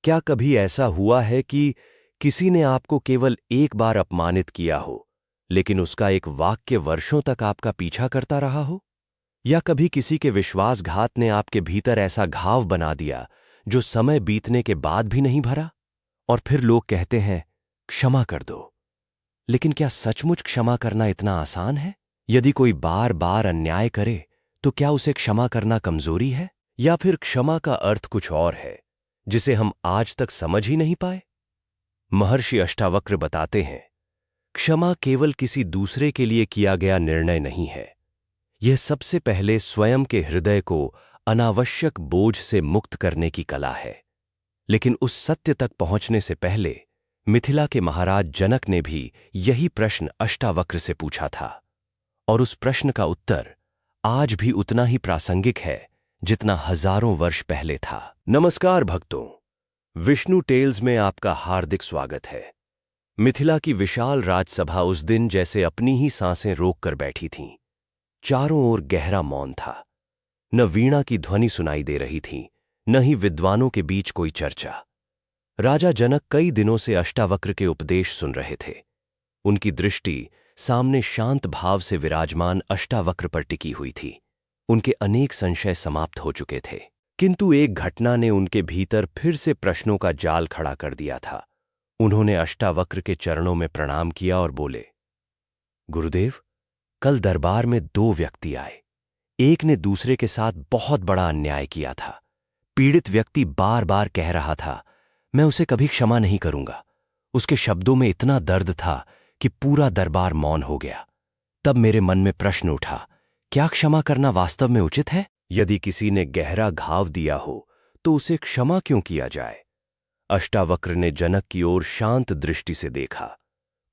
क्या कभी ऐसा हुआ है कि किसी ने आपको केवल एक बार अपमानित किया हो, लेकिन उसका एक वाक्य वर्षों तक आपका पीछा करता रहा हो? या कभी किसी के विश्वासघात ने आपके भीतर ऐसा घाव बना दिया जो समय बीतने के बाद भी नहीं भरा? और फिर लोग कहते हैं, क्षमा कर दो। लेकिन क्या सचमुच क्षमा करना इतना आसान है? यदि कोई बार बार अन्याय करे, तो क्या उसे क्षमा करना कमजोरी है? या फिर क्षमा का अर्थ कुछ और है, जिसे हम आज तक समझ ही नहीं पाए? महर्षि अष्टावक्र बताते हैं, क्षमा केवल किसी दूसरे के लिए किया गया निर्णय नहीं है। यह सबसे पहले स्वयं के हृदय को अनावश्यक बोझ से मुक्त करने की कला है। लेकिन उस सत्य तक पहुंचने से पहले मिथिला के महाराज जनक ने भी यही प्रश्न अष्टावक्र से पूछा था, और उस प्रश्न का उत्तर आज भी उतना ही प्रासंगिक है जितना हजारों वर्ष पहले था। नमस्कार भक्तों, विष्णु टेल्स में आपका हार्दिक स्वागत है। मिथिला की विशाल राजसभा उस दिन जैसे अपनी ही सांसें रोककर बैठी थीं। चारों ओर गहरा मौन था। न वीणा की ध्वनि सुनाई दे रही थी, न ही विद्वानों के बीच कोई चर्चा। राजा जनक कई दिनों से अष्टावक्र के उपदेश सुन रहे थे। उनकी दृष्टि सामने शांत भाव से विराजमान अष्टावक्र पर टिकी हुई थी। उनके अनेक संशय समाप्त हो चुके थे, किंतु एक घटना ने उनके भीतर फिर से प्रश्नों का जाल खड़ा कर दिया था। उन्होंने अष्टावक्र के चरणों में प्रणाम किया और बोले, गुरुदेव, कल दरबार में दो व्यक्ति आए। एक ने दूसरे के साथ बहुत बड़ा अन्याय किया था। पीड़ित व्यक्ति बार बार कह रहा था, मैं उसे कभी क्षमा नहीं करूंगा। उसके शब्दों में इतना दर्द था कि पूरा दरबार मौन हो गया। तब मेरे मन में प्रश्न उठा, क्या क्षमा करना वास्तव में उचित है? यदि किसी ने गहरा घाव दिया हो तो उसे क्षमा क्यों किया जाए? अष्टावक्र ने जनक की ओर शांत दृष्टि से देखा।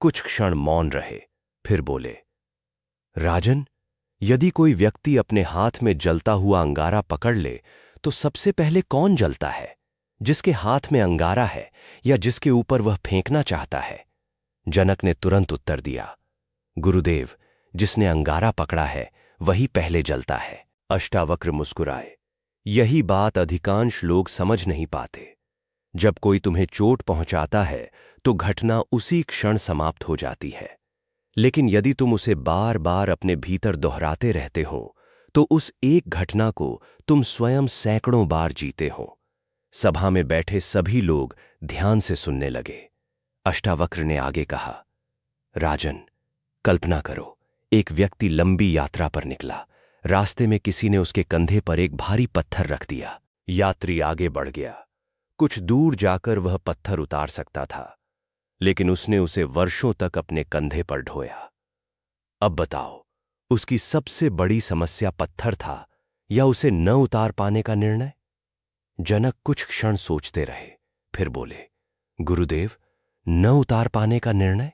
कुछ क्षण मौन रहे, फिर बोले, राजन, यदि कोई व्यक्ति अपने हाथ में जलता हुआ अंगारा पकड़ ले तो सबसे पहले कौन जलता है? जिसके हाथ में अंगारा है या जिसके ऊपर वह फेंकना चाहता है? जनक ने तुरंत उत्तर दिया, गुरुदेव, जिसने अंगारा पकड़ा है वही पहले जलता है। अष्टावक्र मुस्कुराए। यही बात अधिकांश लोग समझ नहीं पाते। जब कोई तुम्हें चोट पहुंचाता है तो घटना उसी क्षण समाप्त हो जाती है, लेकिन यदि तुम उसे बार बार अपने भीतर दोहराते रहते हो तो उस एक घटना को तुम स्वयं सैकड़ों बार जीते हो। सभा में बैठे सभी लोग ध्यान से सुनने लगे। अष्टावक्र ने आगे कहा, राजन, कल्पना करो, एक व्यक्ति लंबी यात्रा पर निकला। रास्ते में किसी ने उसके कंधे पर एक भारी पत्थर रख दिया। यात्री आगे बढ़ गया। कुछ दूर जाकर वह पत्थर उतार सकता था, लेकिन उसने उसे वर्षों तक अपने कंधे पर ढोया। अब बताओ, उसकी सबसे बड़ी समस्या पत्थर था या उसे न उतार पाने का निर्णय? जनक कुछ क्षण सोचते रहे, फिर बोले, गुरुदेव, न उतार पाने का निर्णय?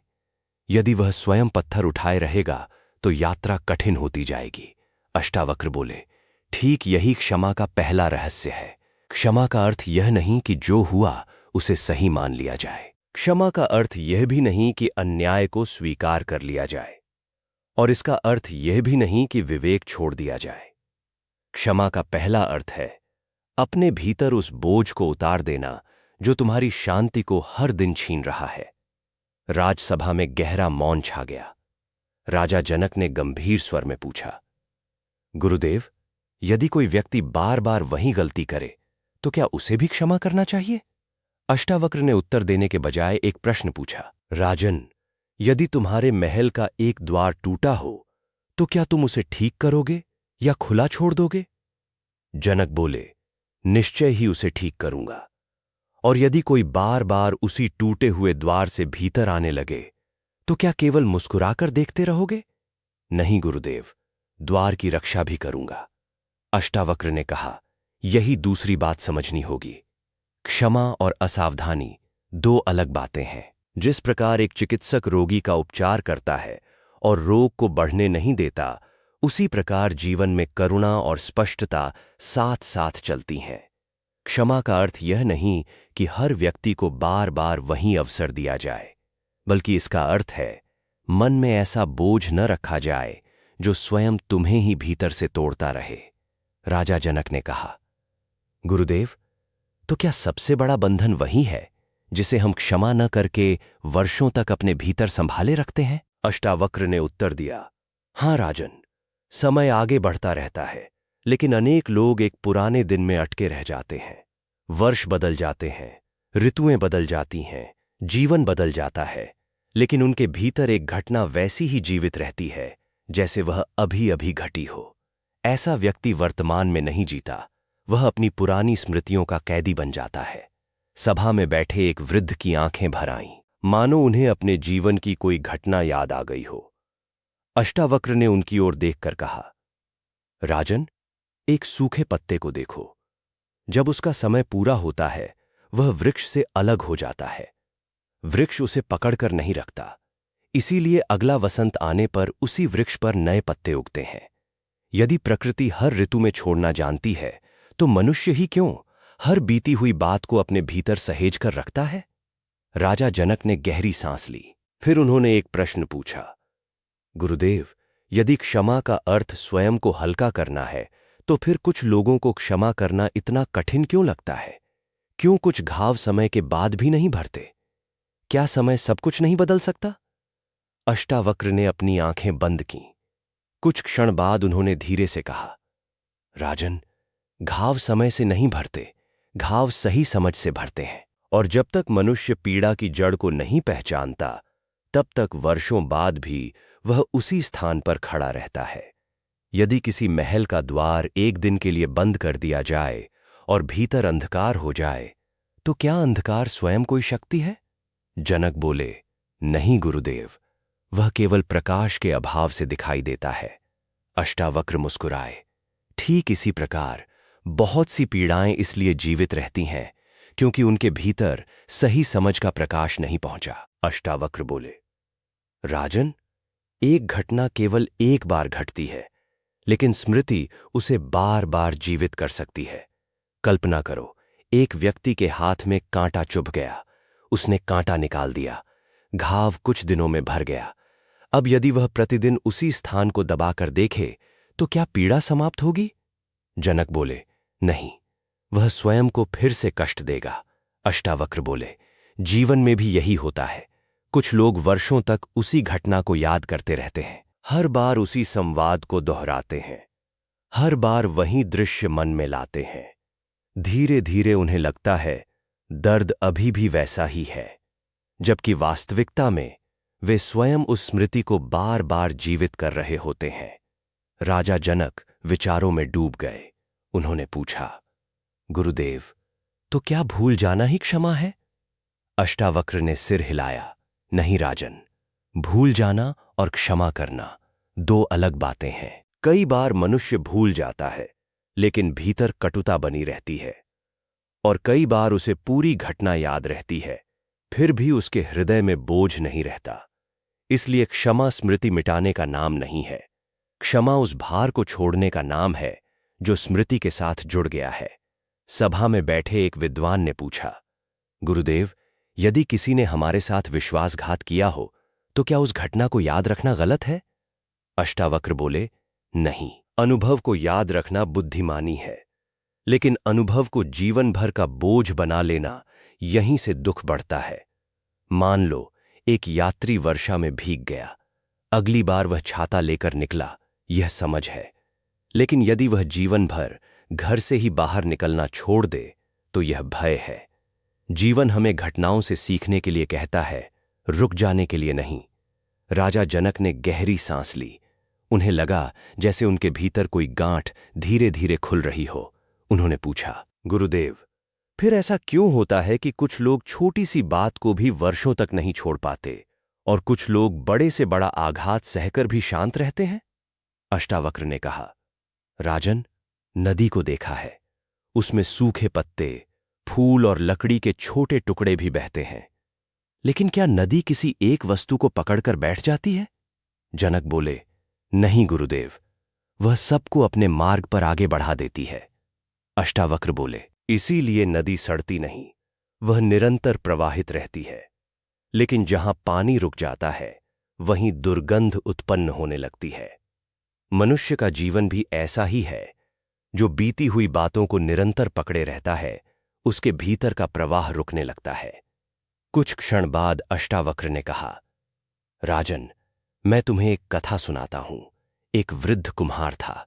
यदि वह स्वयं पत्थर उठाए रहेगा तो यात्रा कठिन होती जाएगी। अष्टावक्र बोले, ठीक यही क्षमा का पहला रहस्य है। क्षमा का अर्थ यह नहीं कि जो हुआ उसे सही मान लिया जाए। क्षमा का अर्थ यह भी नहीं कि अन्याय को स्वीकार कर लिया जाए, और इसका अर्थ यह भी नहीं कि विवेक छोड़ दिया जाए। क्षमा का पहला अर्थ है अपने भीतर उस बोझ को उतार देना जो तुम्हारी शांति को हर दिन छीन रहा है। राजसभा में गहरा मौन छा गया। राजा जनक ने गंभीर स्वर में पूछा, गुरुदेव, यदि कोई व्यक्ति बार बार वही गलती करे तो क्या उसे भी क्षमा करना चाहिए? अष्टावक्र ने उत्तर देने के बजाय एक प्रश्न पूछा, राजन, यदि तुम्हारे महल का एक द्वार टूटा हो तो क्या तुम उसे ठीक करोगे या खुला छोड़ दोगे? जनक बोले, निश्चय ही उसे ठीक करूंगा। और यदि कोई बार बार उसी टूटे हुए द्वार से भीतर आने लगे तो क्या केवल मुस्कुराकर देखते रहोगे? नहीं गुरुदेव, द्वार की रक्षा भी करूंगा। अष्टावक्र ने कहा, यही दूसरी बात समझनी होगी। क्षमा और असावधानी दो अलग बातें हैं। जिस प्रकार एक चिकित्सक रोगी का उपचार करता है और रोग को बढ़ने नहीं देता, उसी प्रकार जीवन में करुणा और स्पष्टता साथ साथ चलती हैं। क्षमा का अर्थ यह नहीं कि हर व्यक्ति को बार बार वही अवसर दिया जाए, बल्कि इसका अर्थ है मन में ऐसा बोझ न रखा जाए जो स्वयं तुम्हें ही भीतर से तोड़ता रहे। राजा जनक ने कहा, गुरुदेव, तो क्या सबसे बड़ा बंधन वही है जिसे हम क्षमा न करके वर्षों तक अपने भीतर संभाले रखते हैं? अष्टावक्र ने उत्तर दिया, हाँ राजन, समय आगे बढ़ता रहता है, लेकिन अनेक लोग एक पुराने दिन में अटके रह जाते हैं। वर्ष बदल जाते हैं, ऋतुएं बदल जाती हैं, जीवन बदल जाता है, लेकिन उनके भीतर एक घटना वैसी ही जीवित रहती है जैसे वह अभी अभी घटी हो। ऐसा व्यक्ति वर्तमान में नहीं जीता, वह अपनी पुरानी स्मृतियों का कैदी बन जाता है। सभा में बैठे एक वृद्ध की आंखें भर आईं, मानो उन्हें अपने जीवन की कोई घटना याद आ गई हो। अष्टावक्र ने उनकी ओर देखकर कहा, राजन, एक सूखे पत्ते को देखो। जब उसका समय पूरा होता है, वह वृक्ष से अलग हो जाता है। वृक्ष उसे पकड़कर नहीं रखता, इसीलिए अगला वसंत आने पर उसी वृक्ष पर नए पत्ते उगते हैं। यदि प्रकृति हर ऋतु में छोड़ना जानती है, तो मनुष्य ही क्यों हर बीती हुई बात को अपने भीतर सहेज कर रखता है? राजा जनक ने गहरी सांस ली। फिर उन्होंने एक प्रश्न पूछा, गुरुदेव, यदि क्षमा का अर्थ स्वयं को हल्का करना है, तो फिर कुछ लोगों को क्षमा करना इतना कठिन क्यों लगता है? क्यों कुछ घाव समय के बाद भी नहीं भरते? क्या समय सब कुछ नहीं बदल सकता? अष्टावक्र ने अपनी आंखें बंद कीं। कुछ क्षण बाद उन्होंने धीरे से कहा, राजन, घाव समय से नहीं भरते, घाव सही समझ से भरते हैं। और जब तक मनुष्य पीड़ा की जड़ को नहीं पहचानता, तब तक वर्षों बाद भी वह उसी स्थान पर खड़ा रहता है। यदि किसी महल का द्वार एक दिन के लिए बंद कर दिया जाए और भीतर अंधकार हो जाए, तो क्या अंधकार स्वयं कोई शक्ति है? जनक बोले, नहीं गुरुदेव, वह केवल प्रकाश के अभाव से दिखाई देता है। अष्टावक्र मुस्कुराए। ठीक इसी प्रकार बहुत सी पीड़ाएं इसलिए जीवित रहती हैं क्योंकि उनके भीतर सही समझ का प्रकाश नहीं पहुंचा। अष्टावक्र बोले, राजन, एक घटना केवल एक बार घटती है, लेकिन स्मृति उसे बार बार जीवित कर सकती है। कल्पना करो, एक व्यक्ति के हाथ में कांटा चुभ गया, उसने कांटा निकाल दिया, घाव कुछ दिनों में भर गया। अब यदि वह प्रतिदिन उसी स्थान को दबाकर देखे, तो क्या पीड़ा समाप्त होगी? जनक बोले, नहीं, वह स्वयं को फिर से कष्ट देगा। अष्टावक्र बोले, जीवन में भी यही होता है। कुछ लोग वर्षों तक उसी घटना को याद करते रहते हैं, हर बार उसी संवाद को दोहराते हैं, हर बार वही दृश्य मन में लाते हैं। धीरे धीरे उन्हें लगता है दर्द अभी भी वैसा ही है, जबकि वास्तविकता में वे स्वयं उस स्मृति को बार बार जीवित कर रहे होते हैं। राजा जनक विचारों में डूब गए। उन्होंने पूछा, गुरुदेव, तो क्या भूल जाना ही क्षमा है? अष्टावक्र ने सिर हिलाया, नहीं राजन, भूल जाना और क्षमा करना दो अलग बातें हैं। कई बार मनुष्य भूल जाता है, लेकिन भीतर कटुता बनी रहती है, और कई बार उसे पूरी घटना याद रहती है, फिर भी उसके हृदय में बोझ नहीं रहता। इसलिए क्षमा स्मृति मिटाने का नाम नहीं है, क्षमा उस भार को छोड़ने का नाम है जो स्मृति के साथ जुड़ गया है। सभा में बैठे एक विद्वान ने पूछा, गुरुदेव, यदि किसी ने हमारे साथ विश्वासघात किया हो, तो क्या उस घटना को याद रखना गलत है? अष्टावक्र बोले, नहीं, अनुभव को याद रखना बुद्धिमानी है, लेकिन अनुभव को जीवन भर का बोझ बना लेना, यहीं से दुख बढ़ता है। मान लो एक यात्री वर्षा में भीग गया, अगली बार वह छाता लेकर निकला, यह समझ है, लेकिन यदि वह जीवन भर घर से ही बाहर निकलना छोड़ दे, तो यह भय है। जीवन हमें घटनाओं से सीखने के लिए कहता है, रुक जाने के लिए नहीं। राजा जनक ने गहरी सांस ली। उन्हें लगा जैसे उनके भीतर कोई गांठ धीरे धीरे खुल रही हो। उन्होंने पूछा, गुरुदेव, फिर ऐसा क्यों होता है कि कुछ लोग छोटी सी बात को भी वर्षों तक नहीं छोड़ पाते और कुछ लोग बड़े से बड़ा आघात सहकर भी शांत रहते हैं? अष्टावक्र ने कहा, राजन, नदी को देखा है, उसमें सूखे पत्ते, फूल और लकड़ी के छोटे टुकड़े भी बहते हैं, लेकिन क्या नदी किसी एक वस्तु को पकड़कर बैठ जाती है? जनक बोले, नहीं गुरुदेव, वह सबको अपने मार्ग पर आगे बढ़ा देती है। अष्टावक्र बोले, इसीलिए नदी सड़ती नहीं, वह निरंतर प्रवाहित रहती है, लेकिन जहां पानी रुक जाता है, वहीं दुर्गंध उत्पन्न होने लगती है। मनुष्य का जीवन भी ऐसा ही है, जो बीती हुई बातों को निरंतर पकड़े रहता है, उसके भीतर का प्रवाह रुकने लगता है। कुछ क्षण बाद अष्टावक्र ने कहा, राजन, मैं तुम्हें एक कथा सुनाता हूं। एक वृद्ध कुम्हार था।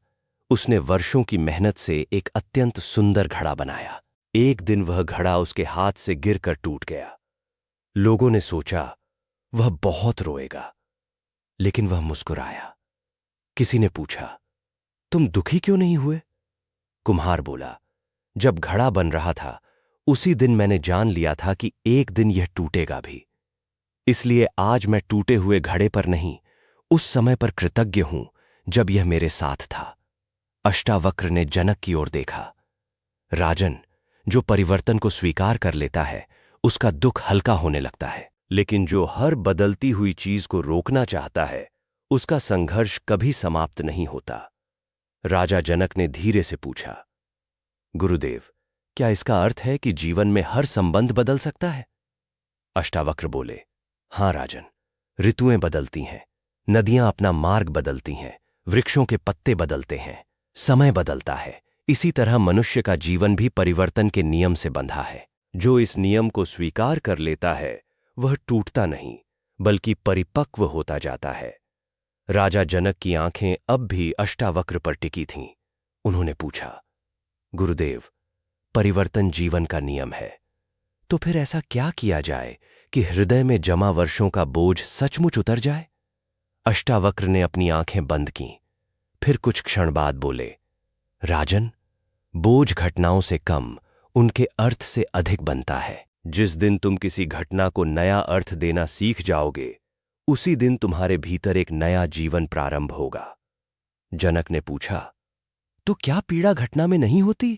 उसने वर्षों की मेहनत से एक अत्यंत सुंदर घड़ा बनाया। एक दिन वह घड़ा उसके हाथ से गिरकर टूट गया। लोगों ने सोचा वह बहुत रोएगा, लेकिन वह मुस्कुराया। किसी ने पूछा, तुम दुखी क्यों नहीं हुए? कुम्हार बोला, जब घड़ा बन रहा था उसी दिन मैंने जान लिया था कि एक दिन यह टूटेगा भी। इसलिए आज मैं टूटे हुए घड़े पर नहीं, उस समय पर कृतज्ञ हूं जब यह मेरे साथ था। अष्टावक्र ने जनक की ओर देखा। राजन, जो परिवर्तन को स्वीकार कर लेता है उसका दुख हल्का होने लगता है, लेकिन जो हर बदलती हुई चीज को रोकना चाहता है उसका संघर्ष कभी समाप्त नहीं होता। राजा जनक ने धीरे से पूछा, गुरुदेव, क्या इसका अर्थ है कि जीवन में हर संबंध बदल सकता है? अष्टावक्र बोले, हां राजन, ऋतुएं बदलती हैं, नदियां अपना मार्ग बदलती हैं, वृक्षों के पत्ते बदलते हैं, समय बदलता है। इसी तरह मनुष्य का जीवन भी परिवर्तन के नियम से बंधा है। जो इस नियम को स्वीकार कर लेता है वह टूटता नहीं बल्कि परिपक्व होता जाता है। राजा जनक की आंखें अब भी अष्टावक्र पर टिकी थीं। उन्होंने पूछा, गुरुदेव, परिवर्तन जीवन का नियम है, तो फिर ऐसा क्या किया जाए कि हृदय में जमा वर्षों का बोझ सचमुच उतर जाए? अष्टावक्र ने अपनी आंखें बंद कीं, फिर कुछ क्षण बाद बोले, राजन, बोझ घटनाओं से कम उनके अर्थ से अधिक बनता है। जिस दिन तुम किसी घटना को नया अर्थ देना सीख जाओगे उसी दिन तुम्हारे भीतर एक नया जीवन प्रारंभ होगा। जनक ने पूछा, तो क्या पीड़ा घटना में नहीं होती?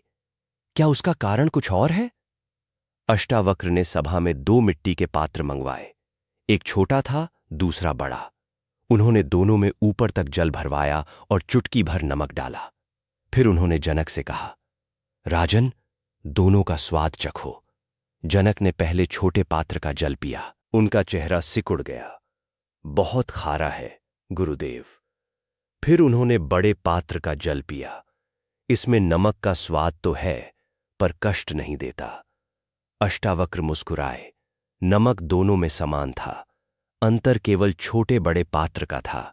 क्या उसका कारण कुछ और है? अष्टावक्र ने सभा में 2 मिट्टी के पात्र मंगवाए। एक छोटा था, दूसरा बड़ा। उन्होंने दोनों में ऊपर तक जल भरवाया और चुटकी भर नमक डाला। फिर उन्होंने जनक से कहा, राजन, दोनों का स्वाद चखो। जनक ने पहले छोटे पात्र का जल पिया। उनका चेहरा सिकुड़ गया। बहुत खारा है गुरुदेव। फिर उन्होंने बड़े पात्र का जल पिया। इसमें नमक का स्वाद तो है पर कष्ट नहीं देता। अष्टावक्र मुस्कुराए। नमक दोनों में समान था, अंतर केवल छोटे बड़े पात्र का था।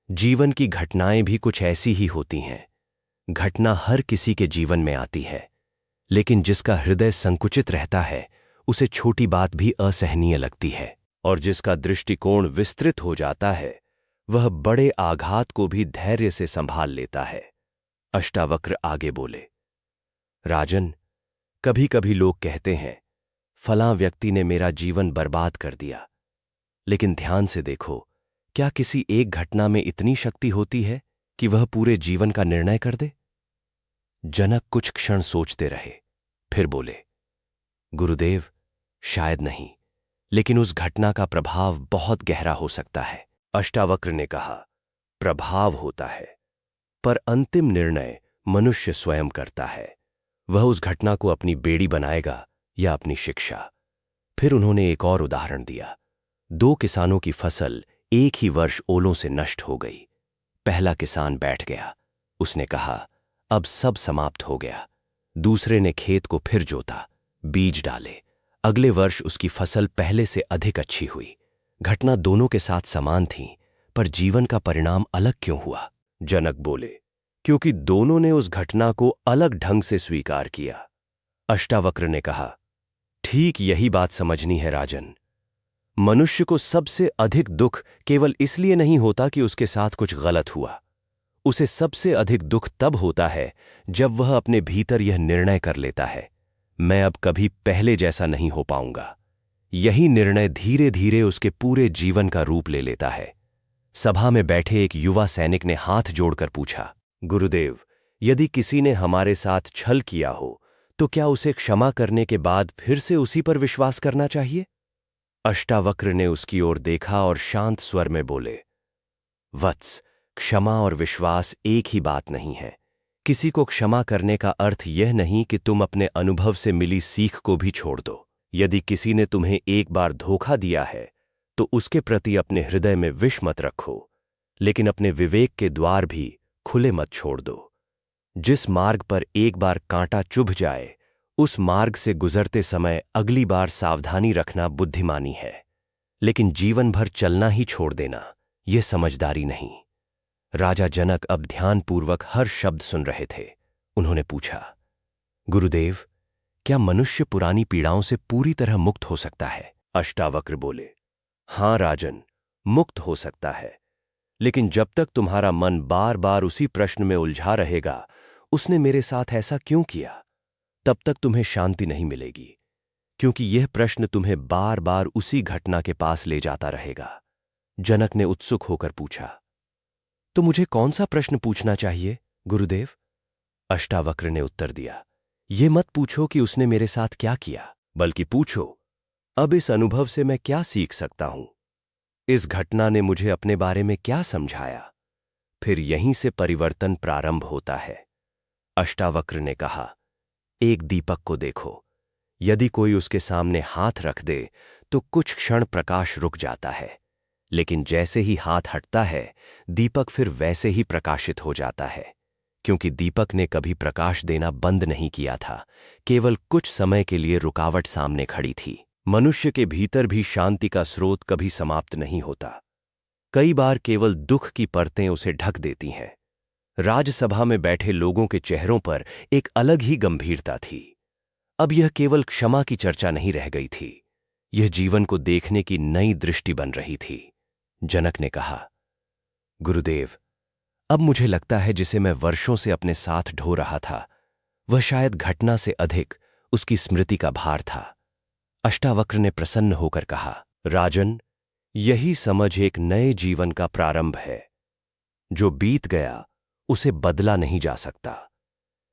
जीवन की घटनाएं भी कुछ ऐसी ही होती हैं। घटना हर किसी के जीवन में आती है, लेकिन जिसका हृदय संकुचित रहता है उसे छोटी बात भी असहनीय लगती है, और जिसका दृष्टिकोण विस्तृत हो जाता है वह बड़े आघात को भी धैर्य से संभाल लेता है। अष्टावक्र आगे बोले, राजन, कभी कभी लोग कहते हैं फलां व्यक्ति ने मेरा जीवन बर्बाद कर दिया, लेकिन ध्यान से देखो, क्या किसी एक घटना में इतनी शक्ति होती है कि वह पूरे जीवन का निर्णय कर दे? जनक कुछ क्षण सोचते रहे, फिर बोले, गुरुदेव, शायद नहीं, लेकिन उस घटना का प्रभाव बहुत गहरा हो सकता है। अष्टावक्र ने कहा, प्रभाव होता है, पर अंतिम निर्णय मनुष्य स्वयं करता है। वह उस घटना को अपनी बेड़ी बनाएगा या अपनी शिक्षा। फिर उन्होंने एक और उदाहरण दिया। 2 किसानों की फसल एक ही वर्ष ओलों से नष्ट हो गई। पहला किसान बैठ गया। उसने कहा, अब सब समाप्त हो गया। दूसरे ने खेत को फिर जोता, बीज डाले। अगले वर्ष उसकी फसल पहले से अधिक अच्छी हुई। घटना दोनों के साथ समान थी, पर जीवन का परिणाम अलग क्यों हुआ? जनक बोले, क्योंकि दोनों ने उस घटना को अलग ढंग से स्वीकार किया। अष्टावक्र ने कहा, ठीक यही बात समझनी है राजन। मनुष्य को सबसे अधिक दुख केवल इसलिए नहीं होता कि उसके साथ कुछ गलत हुआ। उसे सबसे अधिक दुख तब होता है जब वह अपने भीतर यह निर्णय कर लेता है, मैं अब कभी पहले जैसा नहीं हो पाऊंगा। यही निर्णय धीरे धीरे उसके पूरे जीवन का रूप ले लेता है। सभा में बैठे एक युवा सैनिक ने हाथ जोड़कर पूछा, गुरुदेव, यदि किसी ने हमारे साथ छल किया हो तो क्या उसे क्षमा करने के बाद फिर से उसी पर विश्वास करना चाहिए? अष्टावक्र ने उसकी ओर देखा और शांत स्वर में बोले, वत्स, क्षमा और विश्वास एक ही बात नहीं है। किसी को क्षमा करने का अर्थ यह नहीं कि तुम अपने अनुभव से मिली सीख को भी छोड़ दो। यदि किसी ने तुम्हें एक बार धोखा दिया है तो उसके प्रति अपने हृदय में विष मत रखो, लेकिन अपने विवेक के द्वार भी खुले मत छोड़ दो। जिस मार्ग पर एक बार कांटा चुभ जाए उस मार्ग से गुजरते समय अगली बार सावधानी रखना बुद्धिमानी है, लेकिन जीवन भर चलना ही छोड़ देना यह समझदारी नहीं। राजा जनक अब ध्यानपूर्वक हर शब्द सुन रहे थे। उन्होंने पूछा, गुरुदेव, क्या मनुष्य पुरानी पीड़ाओं से पूरी तरह मुक्त हो सकता है? अष्टावक्र बोले, हां राजन, मुक्त हो सकता है, लेकिन जब तक तुम्हारा मन बार बार उसी प्रश्न में उलझा रहेगा, उसने मेरे साथ ऐसा क्यों किया, तब तक तुम्हें शांति नहीं मिलेगी, क्योंकि यह प्रश्न तुम्हें बार बार उसी घटना के पास ले जाता रहेगा। जनक ने उत्सुक होकर पूछा, तो मुझे कौन सा प्रश्न पूछना चाहिए गुरुदेव? अष्टावक्र ने उत्तर दिया, ये मत पूछो कि उसने मेरे साथ क्या किया, बल्कि पूछो, अब इस अनुभव से मैं क्या सीख सकता हूं? इस घटना ने मुझे अपने बारे में क्या समझाया? फिर यहीं से परिवर्तन प्रारंभ होता है। अष्टावक्र ने कहा, एक दीपक को देखो, यदि कोई उसके सामने हाथ रख दे तो कुछ क्षण प्रकाश रुक जाता है, लेकिन जैसे ही हाथ हटता है, दीपक फिर वैसे ही प्रकाशित हो जाता है, क्योंकि दीपक ने कभी प्रकाश देना बंद नहीं किया था, केवल कुछ समय के लिए रुकावट सामने खड़ी थी। मनुष्य के भीतर भी शांति का स्रोत कभी समाप्त नहीं होता। कई बार केवल दुख की परतें उसे ढक देती हैं। राजसभा में बैठे लोगों के चेहरों पर एक अलग ही गंभीरता थी। अब यह केवल क्षमा की चर्चा नहीं रह गई थी, यह जीवन को देखने की नई दृष्टि बन रही थी। जनक ने कहा, गुरुदेव, अब मुझे लगता है जिसे मैं वर्षों से अपने साथ ढो रहा था, वह शायद घटना से अधिक उसकी स्मृति का भार था। अष्टावक्र ने प्रसन्न होकर कहा, राजन, यही समझ एक नए जीवन का प्रारंभ है। जो बीत गया उसे बदला नहीं जा सकता,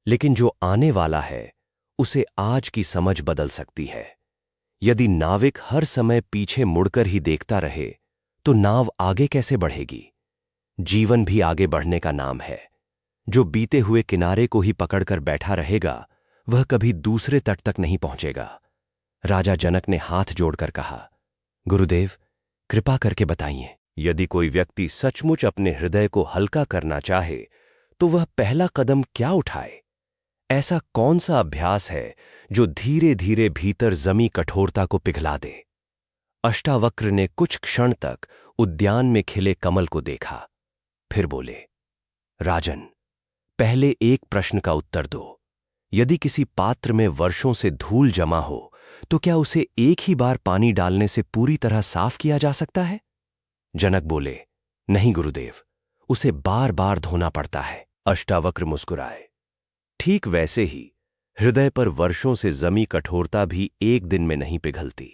लेकिन जो आने वाला है उसे आज की समझ बदल सकती है। यदि नाविक हर समय पीछे मुड़कर ही देखता रहे तो नाव आगे कैसे बढ़ेगी? जीवन भी आगे बढ़ने का नाम है। जो बीते हुए किनारे को ही पकड़कर बैठा रहेगा, वह कभी दूसरे तट तक नहीं पहुंचेगा। राजा जनक ने हाथ जोड़कर कहा, गुरुदेव, कृपा करके बताइए, यदि कोई व्यक्ति सचमुच अपने हृदय को हल्का करना चाहे तो वह पहला कदम क्या उठाए? ऐसा कौन सा अभ्यास है जो धीरे धीरे भीतर जमी कठोरता को पिघला दे? अष्टावक्र ने कुछ क्षण तक उद्यान में खिले कमल को देखा, फिर बोले, राजन, पहले एक प्रश्न का उत्तर दो। यदि किसी पात्र में वर्षों से धूल जमा हो तो क्या उसे एक ही बार पानी डालने से पूरी तरह साफ किया जा सकता है? जनक बोले, नहीं गुरुदेव, उसे बार बार धोना पड़ता है। अष्टावक्र मुस्कुराए, ठीक वैसे ही हृदय पर वर्षों से जमी कठोरता भी एक दिन में नहीं पिघलती,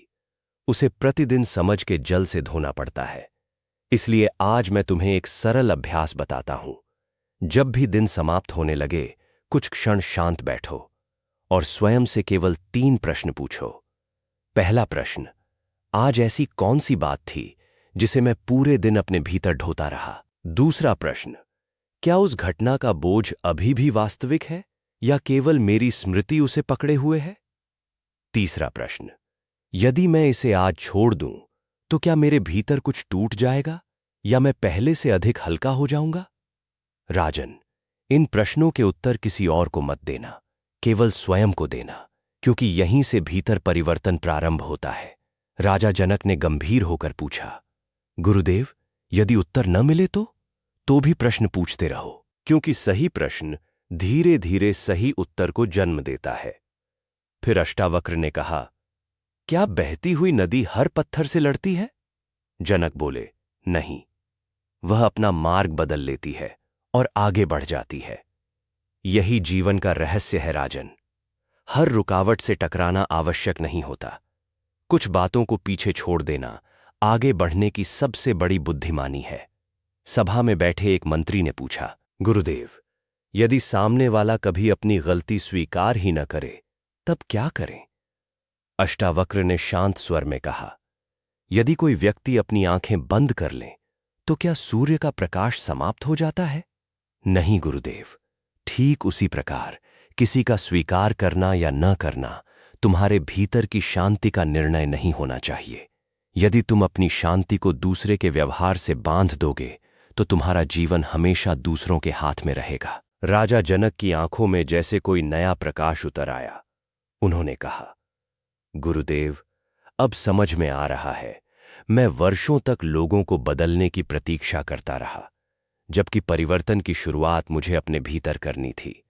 उसे प्रतिदिन समझ के जल से धोना पड़ता है। इसलिए आज मैं तुम्हें एक सरल अभ्यास बताता हूं। जब भी दिन समाप्त होने लगे, कुछ क्षण शांत बैठो और स्वयं से केवल 3 प्रश्न पूछो। पहला प्रश्न, आज ऐसी कौन सी बात थी जिसे मैं पूरे दिन अपने भीतर ढोता रहा? दूसरा प्रश्न, क्या उस घटना का बोझ अभी भी वास्तविक है या केवल मेरी स्मृति उसे पकड़े हुए है? तीसरा प्रश्न, यदि मैं इसे आज छोड़ दूं तो क्या मेरे भीतर कुछ टूट जाएगा या मैं पहले से अधिक हल्का हो जाऊंगा? राजन, इन प्रश्नों के उत्तर किसी और को मत देना, केवल स्वयं को देना, क्योंकि यहीं से भीतर परिवर्तन प्रारंभ होता है। राजा जनक ने गंभीर होकर पूछा, गुरुदेव, यदि उत्तर न मिले तो भी प्रश्न पूछते रहो, क्योंकि सही प्रश्न धीरे धीरे सही उत्तर को जन्म देता है। फिर अष्टावक्र ने कहा, क्या बहती हुई नदी हर पत्थर से लड़ती है? जनक बोले, नहीं, वह अपना मार्ग बदल लेती है और आगे बढ़ जाती है। यही जीवन का रहस्य है राजन। हर रुकावट से टकराना आवश्यक नहीं होता। कुछ बातों को पीछे छोड़ देना आगे बढ़ने की सबसे बड़ी बुद्धिमानी है। सभा में बैठे एक मंत्री ने पूछा, गुरुदेव, यदि सामने वाला कभी अपनी गलती स्वीकार ही न करे तब क्या करें? अष्टावक्र ने शांत स्वर में कहा, यदि कोई व्यक्ति अपनी आंखें बंद कर ले तो क्या सूर्य का प्रकाश समाप्त हो जाता है? नहीं गुरुदेव, ठीक उसी प्रकार किसी का स्वीकार करना या न करना तुम्हारे भीतर की शांति का निर्णय नहीं होना चाहिए। यदि तुम अपनी शांति को दूसरे के व्यवहार से बांध दोगे तो तुम्हारा जीवन हमेशा दूसरों के हाथ में रहेगा। राजा जनक की आंखों में जैसे कोई नया प्रकाश उतर आया। उन्होंने कहा, गुरुदेव, अब समझ में आ रहा है। मैं वर्षों तक लोगों को बदलने की प्रतीक्षा करता रहा, जबकि परिवर्तन की शुरुआत मुझे अपने भीतर करनी थी।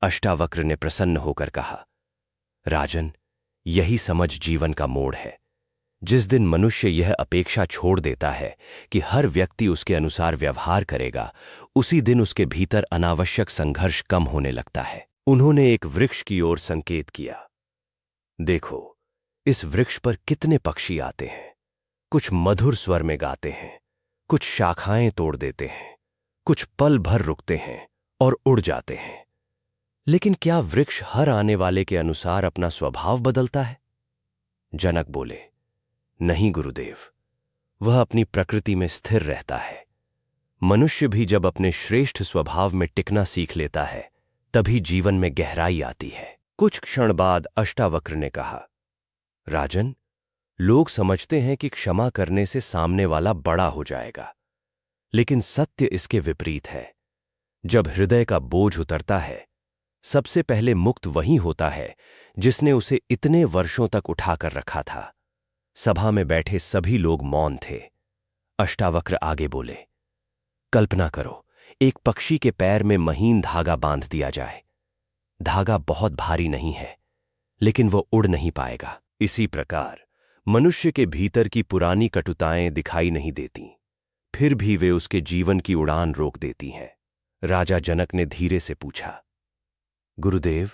अष्टावक्र ने प्रसन्न होकर कहा, राजन, यही समझ जीवन का मोड़ है। जिस दिन मनुष्य यह अपेक्षा छोड़ देता है कि हर व्यक्ति उसके अनुसार व्यवहार करेगा, उसी दिन उसके भीतर अनावश्यक संघर्ष कम होने लगता है। उन्होंने एक वृक्ष की ओर संकेत किया। देखो, इस वृक्ष पर कितने पक्षी आते हैं। कुछ मधुर स्वर में गाते हैं, कुछ शाखाएं तोड़ देते हैं, कुछ पल भर रुकते हैं और उड़ जाते हैं। लेकिन क्या वृक्ष हर आने वाले के अनुसार अपना स्वभाव बदलता है? जनक बोले, नहीं गुरुदेव, वह अपनी प्रकृति में स्थिर रहता है। मनुष्य भी जब अपने श्रेष्ठ स्वभाव में टिकना सीख लेता है, तभी जीवन में गहराई आती है। कुछ क्षण बाद अष्टावक्र ने कहा, राजन, लोग समझते हैं कि क्षमा करने से सामने वाला बड़ा हो जाएगा, लेकिन सत्य इसके विपरीत है। जब हृदय का बोझ उतरता है, सबसे पहले मुक्त वही होता है जिसने उसे इतने वर्षों तक उठाकर रखा था। सभा में बैठे सभी लोग मौन थे। अष्टावक्र आगे बोले, कल्पना करो, एक पक्षी के पैर में महीन धागा बांध दिया जाए। धागा बहुत भारी नहीं है, लेकिन वो उड़ नहीं पाएगा। इसी प्रकार मनुष्य के भीतर की पुरानी कटुताएं दिखाई नहीं देती, फिर भी वे उसके जीवन की उड़ान रोक देती हैं। राजा जनक ने धीरे से पूछा, गुरुदेव,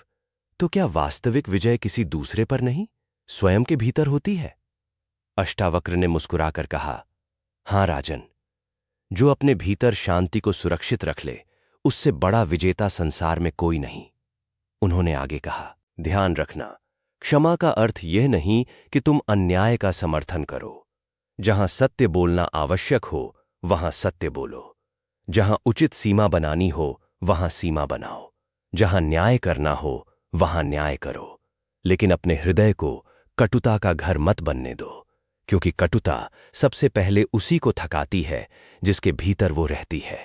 तो क्या वास्तविक विजय किसी दूसरे पर नहीं, स्वयं के भीतर होती है? अष्टावक्र ने मुस्कुराकर कहा, हां राजन, जो अपने भीतर शांति को सुरक्षित रख ले, उससे बड़ा विजेता संसार में कोई नहीं। उन्होंने आगे कहा, ध्यान रखना, क्षमा का अर्थ यह नहीं कि तुम अन्याय का समर्थन करो। जहां सत्य बोलना आवश्यक हो, वहां सत्य बोलो। जहां उचित सीमा बनानी हो, वहां सीमा बनाओ। जहां न्याय करना हो, वहां न्याय करो। लेकिन अपने हृदय को कटुता का घर मत बनने दो, क्योंकि कटुता सबसे पहले उसी को थकाती है जिसके भीतर वो रहती है।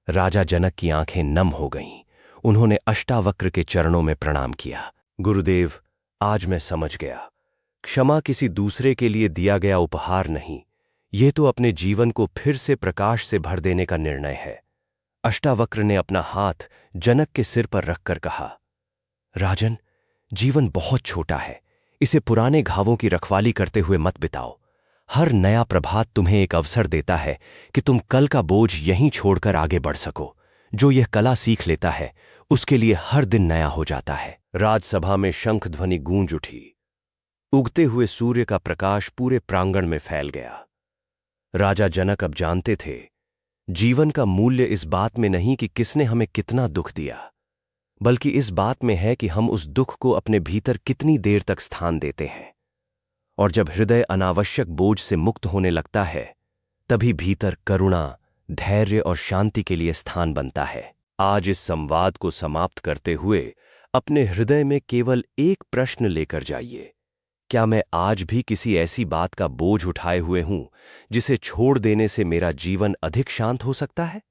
राजा जनक की आंखें नम हो गईं। उन्होंने अष्टावक्र के चरणों में प्रणाम किया। गुरुदेव, आज मैं समझ गया, क्षमा किसी दूसरे के लिए दिया गया उपहार नहीं, यह तो अपने जीवन को फिर से प्रकाश से भर देने का निर्णय है। अष्टावक्र ने अपना हाथ जनक के सिर पर रखकर कहा, राजन, जीवन बहुत छोटा है, इसे पुराने घावों की रखवाली करते हुए मत बिताओ। हर नया प्रभात तुम्हें एक अवसर देता है कि तुम कल का बोझ यहीं छोड़कर आगे बढ़ सको। जो यह कला सीख लेता है, उसके लिए हर दिन नया हो जाता है। राजसभा में शंख ध्वनि गूंज उठी। उगते हुए सूर्य का प्रकाश पूरे प्रांगण में फैल गया। राजा जनक अब जानते थे, जीवन का मूल्य इस बात में नहीं कि किसने हमें कितना दुख दिया, बल्कि इस बात में है कि हम उस दुख को अपने भीतर कितनी देर तक स्थान देते हैं। और जब हृदय अनावश्यक बोझ से मुक्त होने लगता है, तभी भीतर करुणा, धैर्य और शांति के लिए स्थान बनता है। आज इस संवाद को समाप्त करते हुए अपने हृदय में केवल एक प्रश्न लेकर जाइए, क्या मैं आज भी किसी ऐसी बात का बोझ उठाए हुए हूं जिसे छोड़ देने से मेरा जीवन अधिक शांत हो सकता है?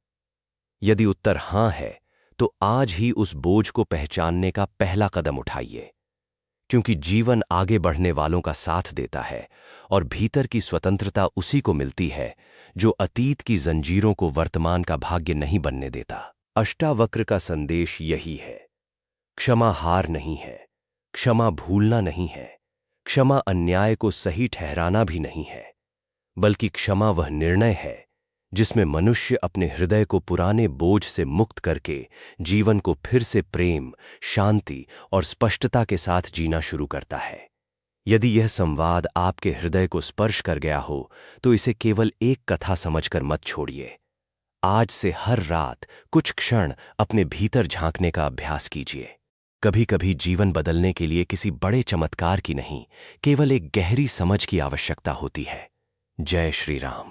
यदि उत्तर हां है, तो आज ही उस बोझ को पहचानने का पहला कदम उठाइए, क्योंकि जीवन आगे बढ़ने वालों का साथ देता है और भीतर की स्वतंत्रता उसी को मिलती है जो अतीत की जंजीरों को वर्तमान का भाग्य नहीं बनने देता। अष्टावक्र का संदेश यही है, क्षमा हार नहीं है, क्षमा भूलना नहीं है, क्षमा अन्याय को सही ठहराना भी नहीं है, बल्कि क्षमा वह निर्णय है जिसमें मनुष्य अपने हृदय को पुराने बोझ से मुक्त करके जीवन को फिर से प्रेम, शांति और स्पष्टता के साथ जीना शुरू करता है। यदि यह संवाद आपके हृदय को स्पर्श कर गया हो, तो इसे केवल एक कथा समझकर मत छोड़िए। आज से हर रात कुछ क्षण अपने भीतर झांकने का अभ्यास कीजिए। कभी कभी जीवन बदलने के लिए किसी बड़े चमत्कार की नहीं, केवल एक गहरी समझ की आवश्यकता होती है। जय श्री राम।